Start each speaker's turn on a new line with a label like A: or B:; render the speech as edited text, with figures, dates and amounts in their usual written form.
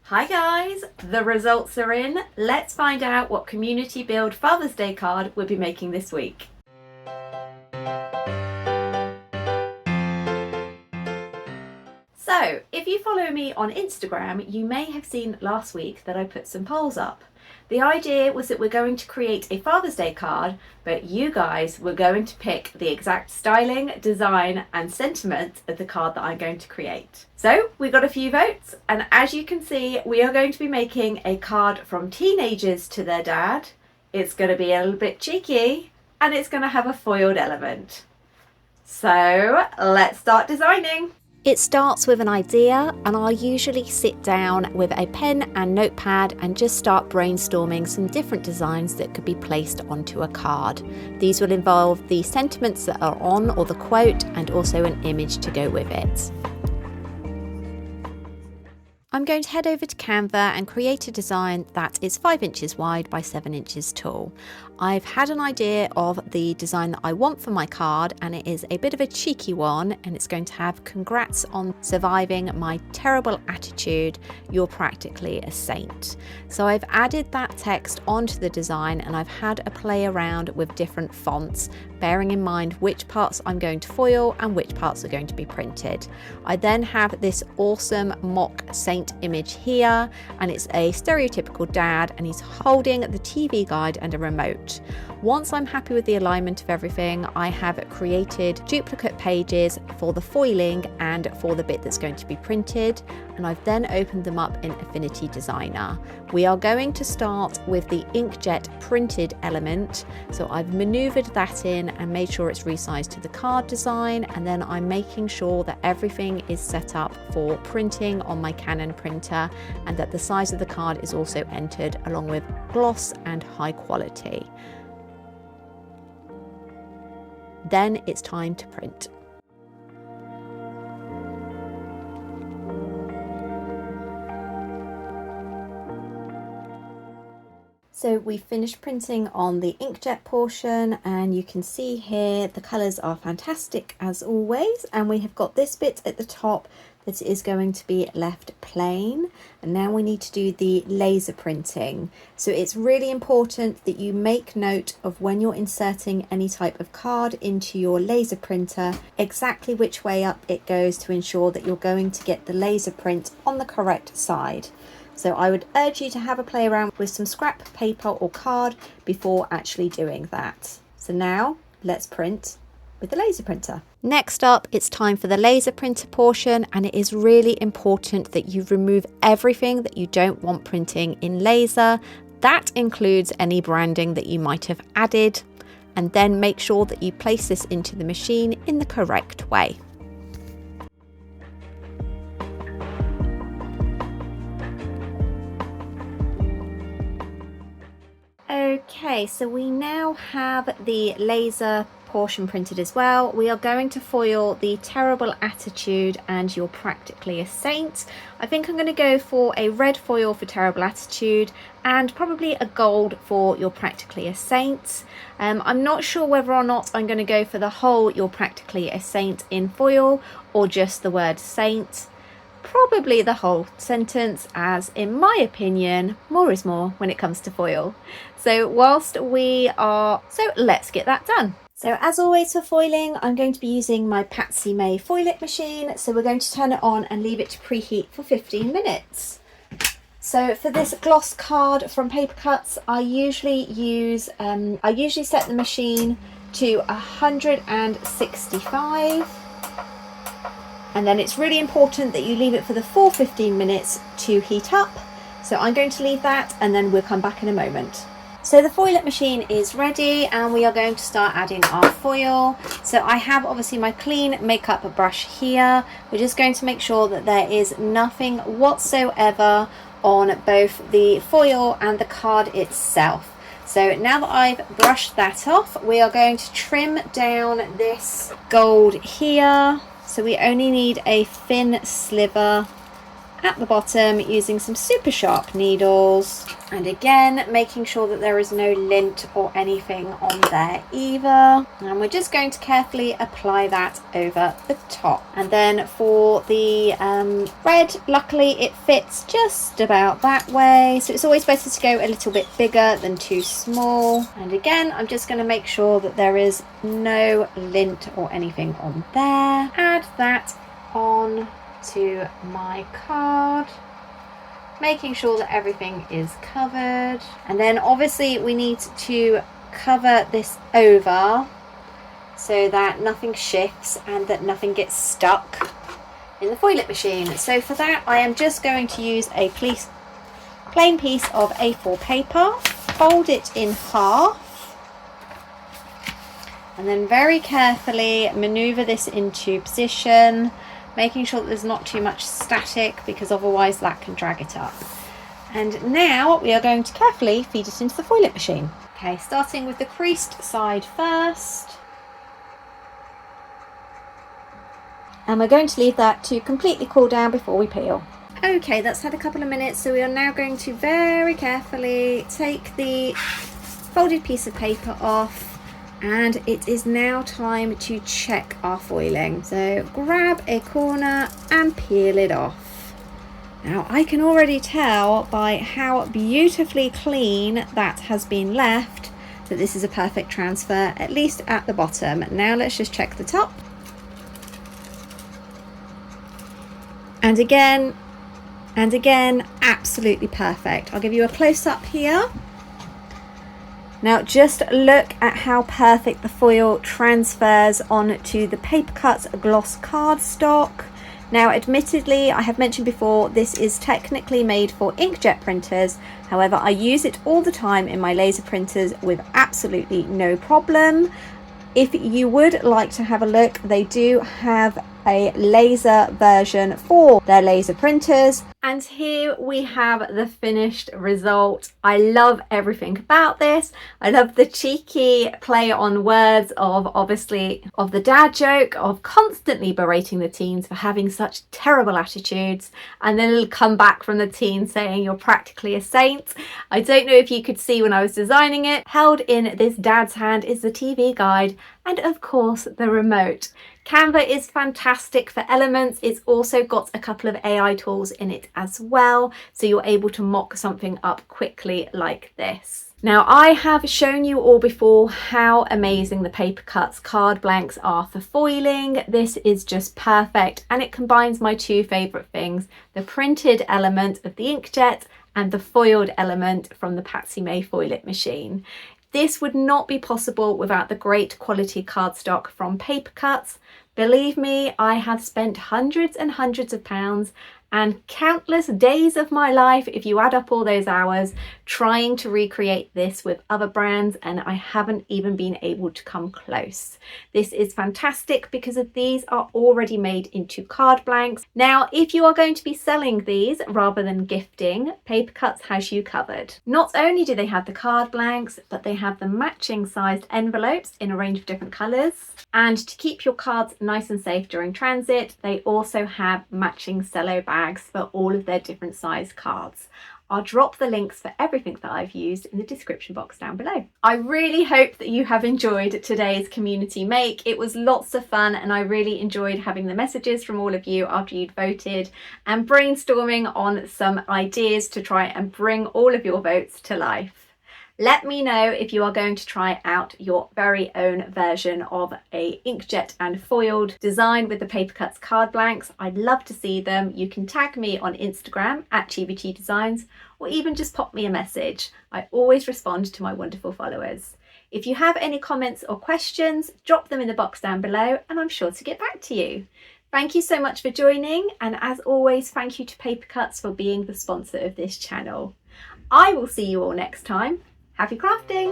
A: Hi guys, the results are in. Let's find out what community build Father's Day card we'll be making this week. So, if you follow me on Instagram, you may have seen last week that I put some polls up. The idea was that we're going to create a Father's Day card, but you guys were going to pick the exact styling, design and sentiment of the card that I'm going to create. So we got a few votes, and as you can see, we are going to be making a card from teenagers to their dad. It's going to be a little bit cheeky and it's going to have a foiled element. So let's start designing.
B: It starts with an idea, and I'll usually sit down with a pen and notepad and just start brainstorming some different designs that could be placed onto a card. These will involve the sentiments that are on, or the quote, and also an image to go with it. I'm going to head over to Canva and create a design that is 5 inches wide by 7 inches tall. I've had an idea of the design that I want for my card, and it is a bit of a cheeky one, and it's going to have "Congrats on surviving my terrible attitude, you're practically a saint." So I've added that text onto the design, and I've had a play around with different fonts, bearing in mind which parts I'm going to foil and which parts are going to be printed. I then have this awesome mock saint image here, and it's a stereotypical dad, and he's holding the TV guide and a remote. Once I'm happy with the alignment of everything, I have created duplicate pages for the foiling and for the bit that's going to be printed, and I've then opened them up in Affinity Designer. We are going to start with the inkjet printed element, so I've maneuvered that in and made sure it's resized to the card design, and then I'm making sure that everything is set up for printing on my Canon printer, and that the size of the card is also entered along with gloss and high quality. Then it's time to print. So we finished printing on the inkjet portion, and you can see here the colours are fantastic as always, and we have got this bit at the top that is going to be left plain, and now we need to do the laser printing. So it's really important that you make note of, when you're inserting any type of card into your laser printer, exactly which way up it goes to ensure that you're going to get the laser print on the correct side. So I would urge you to have a play around with some scrap paper or card before actually doing that. So now let's print with the laser printer. Next up, it's time for the laser printer portion, and it is really important that you remove everything that you don't want printing in laser. That includes any branding that you might have added, and then make sure that you place this into the machine in the correct way. Okay, so we now have the laser portion printed as well. We are going to foil the terrible attitude and you're practically a saint. I think I'm going to go for a red foil for terrible attitude and probably a gold for you're practically a saint. I'm not sure whether or not I'm going to go for the whole you're practically a saint in foil or just the word saint. Probably the whole sentence, as in my opinion, more is more when it comes to foil. So let's get that done. So as always for foiling, I'm going to be using my Patsy May Foil It machine. So we're going to turn it on and leave it to preheat for 15 minutes. So for this gloss card from Paper Cuts, I usually set the machine to 165. And then it's really important that you leave it for the full 15 minutes to heat up. So I'm going to leave that, and then we'll come back in a moment. So the Foil It machine is ready, and we are going to start adding our foil. So I have obviously my clean makeup brush here. We're just going to make sure that there is nothing whatsoever on both the foil and the card itself. So now that I've brushed that off, we are going to trim down this gold here. So we only need a thin sliver at the bottom using some super sharp needles, and again making sure that there is no lint or anything on there either, and we're just going to carefully apply that over the top. And then for the red, luckily it fits just about that way, so it's always better to go a little bit bigger than too small. And again, I'm just going to make sure that there is no lint or anything on there. Add that on to my card, making sure that everything is covered. And then obviously we need to cover this over so that nothing shifts and that nothing gets stuck in the Foil It machine. So for that I am just going to use a plain piece of A4 paper, fold it in half, and then very carefully maneuver this into position, making sure that there's not too much static because otherwise that can drag it up. And now we are going to carefully feed it into the Foil It machine. Okay, starting with the creased side first. And we're going to leave that to completely cool down before we peel. Okay, that's had a couple of minutes, so we are now going to very carefully take the folded piece of paper off, and it is now time to check our foiling. So grab a corner and peel it off. Now I can already tell by how beautifully clean that has been left that this is a perfect transfer, at least at the bottom. Now let's just check the top. And again, absolutely perfect. I'll give you a close-up here. Now just look at how perfect the foil transfers onto the Paper Cuts gloss cardstock. Now admittedly, I have mentioned before, this is technically made for inkjet printers. However, I use it all the time in my laser printers with absolutely no problem. If you would like to have a look, they do have a laser version for their laser printers. And here we have the finished result. I love everything about this. I love the cheeky play on words of the dad joke of constantly berating the teens for having such terrible attitudes, and then it'll come back from the teens saying you're practically a saint. I don't know if you could see when I was designing it, held in this dad's hand is the TV guide and of course the remote. Canva is fantastic for elements. It's also got a couple of AI tools in it as well, so you're able to mock something up quickly like this. Now I have shown you all before how amazing the Paper Cuts card blanks are for foiling. This is just perfect, and it combines my two favourite things, the printed element of the inkjet and the foiled element from the Patsy May Foil It machine. This would not be possible without the great quality cardstock from Paper Cuts. Believe me, I have spent hundreds and hundreds of pounds and countless days of my life, if you add up all those hours, trying to recreate this with other brands, and I haven't even been able to come close. This is fantastic because these are already made into card blanks. Now, if you are going to be selling these rather than gifting, Paper Cuts has you covered. Not only do they have the card blanks, but they have the matching sized envelopes in a range of different colours. And to keep your cards nice and safe during transit, they also have matching cello bags for all of their different size cards. I'll drop the links for everything that I've used in the description box down below. I really hope that you have enjoyed today's community make. It was lots of fun, and I really enjoyed having the messages from all of you after you'd voted and brainstorming on some ideas to try and bring all of your votes to life. Let me know if you are going to try out your very own version of a inkjet and foiled design with the Paper Cuts card blanks. I'd love to see them. You can tag me on Instagram at @ChiviChiDesigns, or even just pop me a message. I always respond to my wonderful followers. If you have any comments or questions, drop them in the box down below and I'm sure to get back to you. Thank you so much for joining, and as always, thank you to Paper Cuts for being the sponsor of this channel. I will see you all next time. Happy crafting!